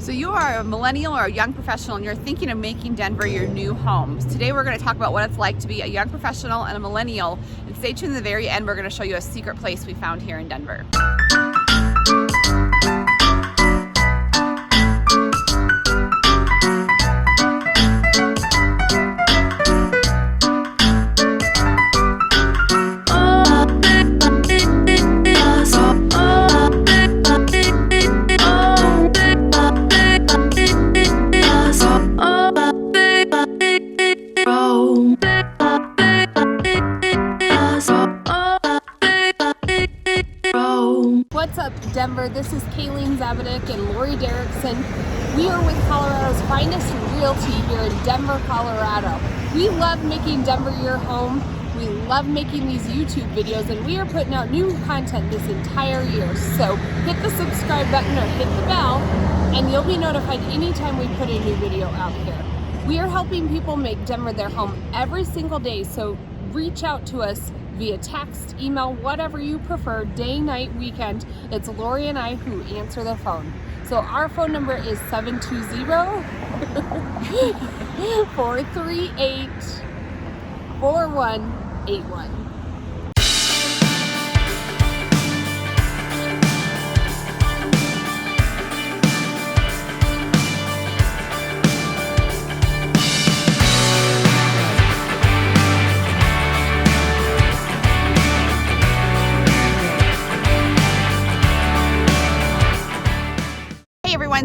So you are a millennial or a young professional and you're thinking of making Denver your new home. Today we're going to talk about what it's like to be a young professional and a millennial. And stay tuned to the very end, we're going to show you a secret place we found here in Denver. What's up, Denver? This is Kalene and Laurie Derrickson. We are with Colorado's finest realty here in Denver, Colorado. We love making Denver your home. We love making these YouTube videos, and we are putting out new content this entire year. So hit the subscribe button or hit the bell, and you'll be notified anytime we put a new video out here. We are helping people make Denver their home every single day, so reach out to us via text, email, whatever you prefer, day, night, weekend. It's Laurie and I who answer the phone. So our phone number is 720-438-4181.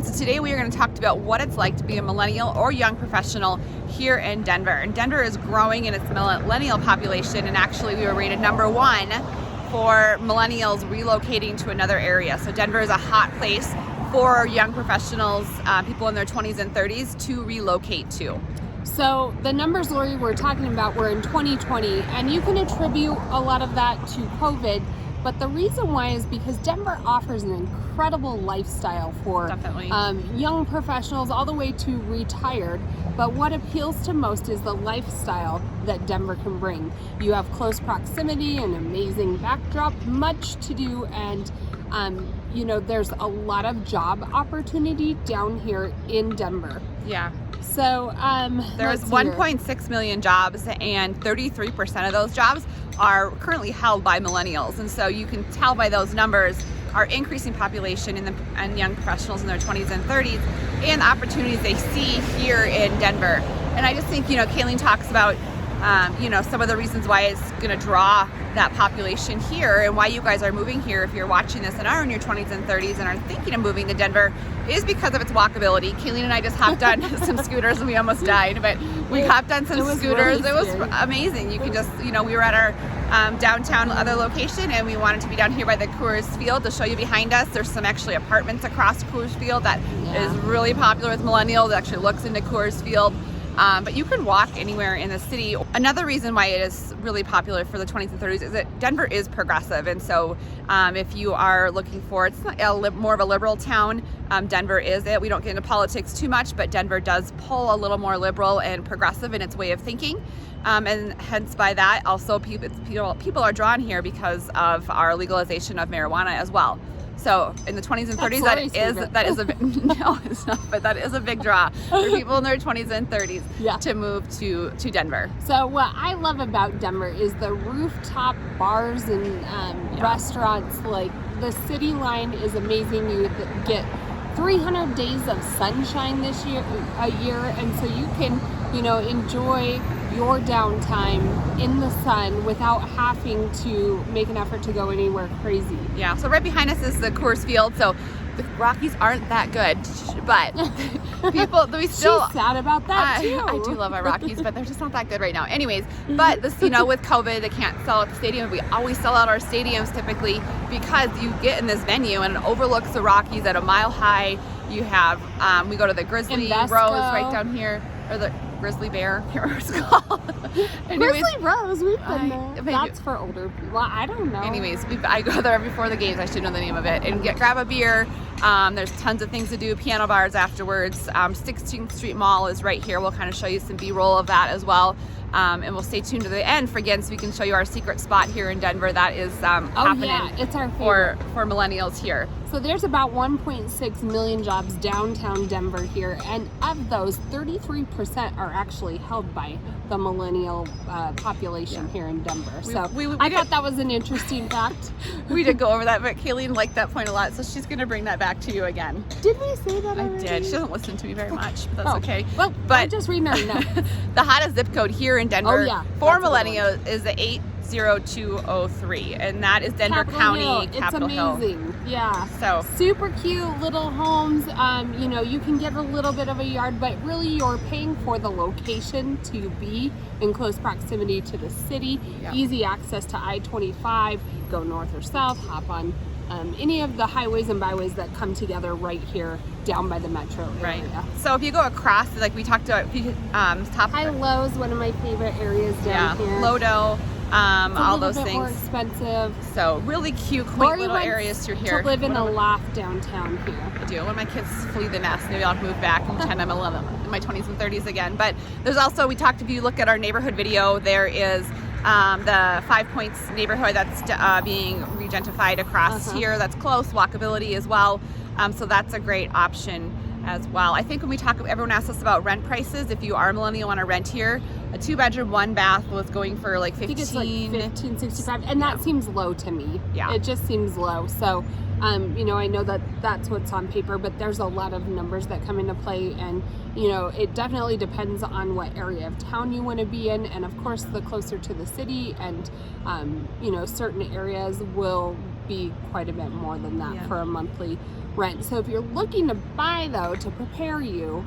So today we are going to talk about what it's like to be a millennial or young professional here in Denver. And Denver is growing in its millennial population, and actually we were rated #1 for millennials relocating to another area. So Denver is a hot place for young professionals, people in their 20s and 30s to relocate to. So the numbers, Laurie, we're talking about were in 2020, and you can attribute a lot of that to COVID. But the reason why is because Denver offers an incredible lifestyle for young professionals all the way to retired. But what appeals to most is the lifestyle that Denver can bring. You have close proximity, an amazing backdrop, much to do, and there's a lot of job opportunity down here in Denver. Yeah. So there's 1.6 million jobs, and 33% of those jobs are currently held by millennials. And so you can tell by those numbers our increasing population and young professionals in their 20s and 30s and the opportunities they see here in Denver. And I just think, Kalene talks about some of the reasons why it's going to draw that population here, and why you guys are moving here if you're watching this and are in your 20s and 30s and are thinking of moving to Denver, is because of its walkability. Kalene and I just hopped on some scooters and we almost died, but we hopped on some scooters. It was amazing. You can just, we were at our downtown other location, and we wanted to be down here by the Coors Field to show you behind us. There's some actually apartments across Coors Field that is really popular with millennials. It actually looks into Coors Field. But you can walk anywhere in the city. Another reason why it is really popular for the 20s and 30s is that Denver is progressive. And so if you are looking for, it's not more of a liberal town, Denver is it. We don't get into politics too much, but Denver does pull a little more liberal and progressive in its way of thinking. And hence by that, also people are drawn here because of our legalization of marijuana as well. So in the 20s and 30s, that is a no, it's not, but that is a big draw for people in their 20s and 30s to move to Denver. So what I love about Denver is the rooftop bars and restaurants. Like, the city line is amazing. You get 300 days of sunshine a year, and so you can enjoy your downtime in the sun without having to make an effort to go anywhere crazy. Yeah, so right behind us is the Coors Field. So the Rockies aren't that good, but She's sad about that too. I do love our Rockies, but they're just not that good right now. Anyways, but this, with COVID, they can't sell out the stadium. We always sell out our stadiums typically because you get in this venue and it overlooks the Rockies at a mile high. You have, we go to the Grizzly Rose right down here, or the Grizzly Bear, I can't remember what it's called. Anyways, Grizzly Rose, we've been there. That's for older people. I don't know. Anyways, I go there before the games. I should know the name of it. And grab a beer. There's tons of things to do. Piano bars afterwards. 16th Street Mall is right here. We'll kind of show you some B-roll of that as well. And we'll stay tuned to the end so we can show you our secret spot here in Denver that is happening it's our favorite. for millennials here. So there's about 1.6 million jobs downtown Denver here, and of those, 33% are actually held by the millennial population here in Denver. So I thought that was an interesting fact. We did go over that, but Kalene liked that point a lot, so she's going to bring that back to you again. Did we say that already? I did. She doesn't listen to me very much, but that's okay. Well, I just remember now. The hottest zip code here in Denver for that's millennials is the 80203, and that is Denver County, Capitol Hill. It's amazing. Yeah. So super cute little homes. You know, you can get a little bit of a yard, but really you're paying for the location to be in close proximity to the city. Yep. Easy access to I-25, go north or south, hop on any of the highways and byways that come together right here down by the metro area. Right. So if you go across, like we talked about, top High-Low's one of my favorite areas down here. Lodo. All those things. things. More expensive. So really cute, quaint little areas through here. To live in a loft downtown here. I do. When my kids flee the nest, maybe I'll move back and pretend I'm in my 20s and 30s again. But there's also, we talked, if you look at our neighborhood video, there is the 5 Points neighborhood that's being regentified across here. That's close, walkability as well. So that's a great option as well. I think when we talk, everyone asks us about rent prices. If you are a millennial want to rent here, a 2-bedroom, 1-bath was going for like 15. I think it's like 1565, and that seems low to me. Yeah, it just seems low. So, you know, I know that that's what's on paper, but there's a lot of numbers that come into play, and you know, it definitely depends on what area of town you want to be in, and of course, the closer to the city, and you know, certain areas will be quite a bit more than that for a monthly rent. So if you're looking to buy, though, to prepare you,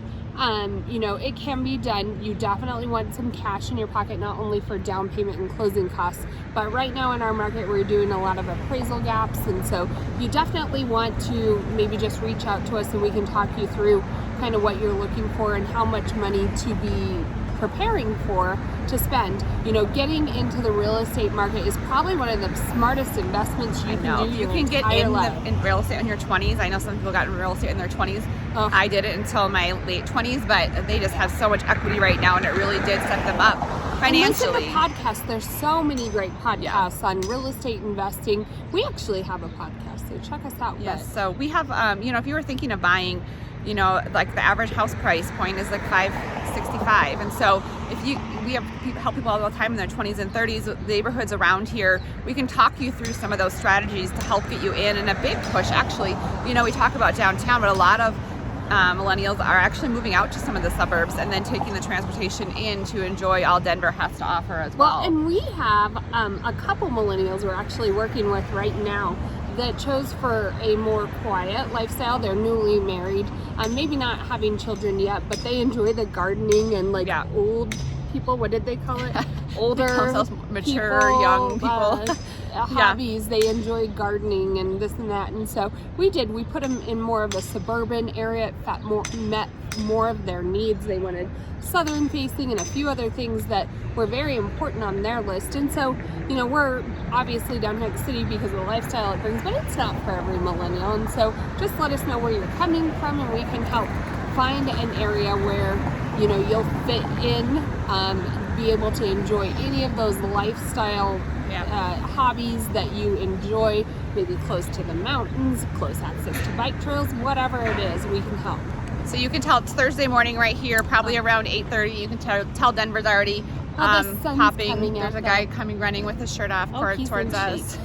you know, it can be done. You definitely want some cash in your pocket, not only for down payment and closing costs, but right now in our market, we're doing a lot of appraisal gaps. And so you definitely want to maybe just reach out to us and we can talk you through kind of what you're looking for and how much money to be preparing for to spend. You know, getting into the real estate market is probably one of the smartest investments you can do. You can get in real estate in your 20s. I know some people got in real estate in their 20s. I did it until my late 20s, but they just have so much equity right now, and it really did set them up financially. And listen to podcasts. There's so many great podcasts on real estate investing. We actually have a podcast, so check us out. Yes. So we have, you know, if you were thinking of buying, you know, like the average house price point is like $565, and so we help people all the time in their 20s and 30s, the neighborhoods around here. We can talk you through some of those strategies to help get you in. And a big push, actually, you know, we talk about downtown, but a lot of millennials are actually moving out to some of the suburbs and then taking the transportation in to enjoy all Denver has to offer as well. Well, and we have a couple millennials we're actually working with right now that chose for a more quiet lifestyle. They're newly married, maybe not having children yet, but they enjoy the gardening and like old people. What did they call it? Older, mature, people, young people. Hobbies. They enjoy gardening and this and that. And so we put them in more of a suburban area. It met more of their needs. They wanted southern facing and a few other things that were very important on their list. And so, you know, we're obviously down here at the city because of the lifestyle it brings, but it's not for every millennial. And so just let us know where you're coming from and we can help find an area where, you know, you'll fit in, be able to enjoy any of those lifestyle hobbies that you enjoy, maybe close to the mountains, close access to bike trails, whatever it is, we can help. So you can tell it's Thursday morning right here, probably around 8:30. You can tell Denver's already popping. There's a guy coming running with his shirt off towards us.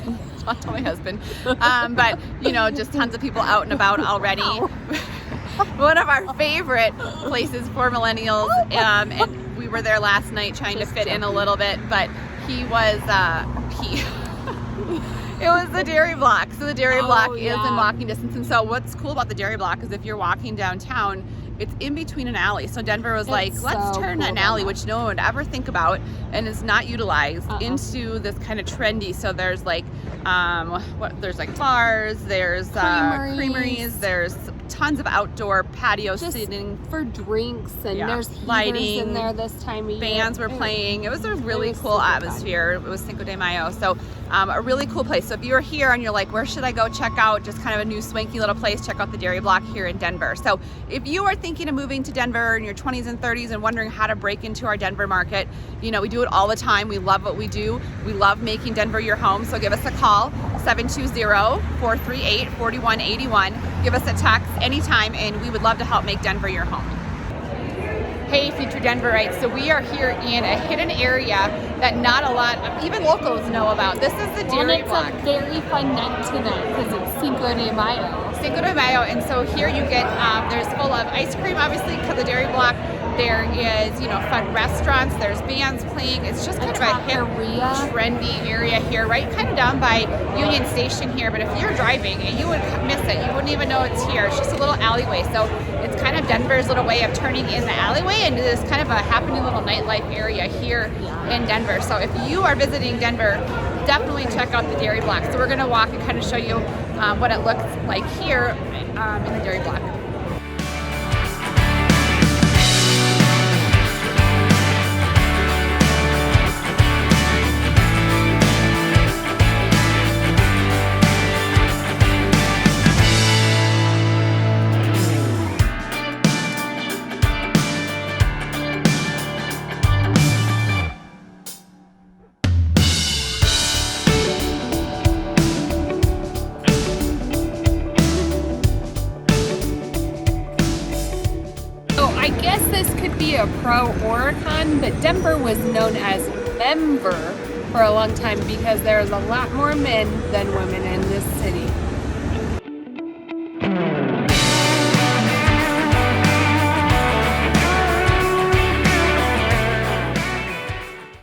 I'll tell my husband. But, you know, just tons of people out and about already. One of our favorite places for millennials, and we were there last night trying to fit in a little bit, but it was the Dairy Block. So the Dairy Block is in walking distance. And so what's cool about the Dairy Block is if you're walking downtown, it's in between an alley. So Denver was let's turn an alley, which no one would ever think about and is not utilized, into this kind of trendy. So there's like, there's like bars, there's creameries, there's tons of outdoor patio seating for drinks, and there's lighting in there this time of year. Bands were playing. It was a really cool atmosphere. It was Cinco de Mayo, so a really cool place. So if you're here and you're like, where should I go check out just kind of a new swanky little place, check out the Dairy Block here in Denver. So if you are thinking of moving to Denver in your 20s and 30s and wondering how to break into our Denver market, you know, we do it all the time. We love what we do. We love making Denver your home. So give us a call. 720-438-4181. Give us a text anytime, and we would love to help make Denver your home. Hey, Future Denverites. So we are here in a hidden area that not a lot of even locals know about. This is the Dairy Block. It's a very fun night tonight because it's Cinco de Mayo. Cinco de Mayo, and so here you get, there's full of ice cream, obviously, because the Dairy Block. There is, fun restaurants, there's bands playing. It's just kind of a hip, trendy area here, right kind of down by Union Station here. But if you're driving, you would miss it. You wouldn't even know it's here. It's just a little alleyway. So it's kind of Denver's little way of turning in the alleyway into this kind of a happening little nightlife area here in Denver. So if you are visiting Denver, definitely check out the Dairy Block. So we're going to walk and kind of show you what it looks like here in the Dairy Block. I guess this could be a pro or a con, but Denver was known as member for a long time because there's a lot more men than women in this city.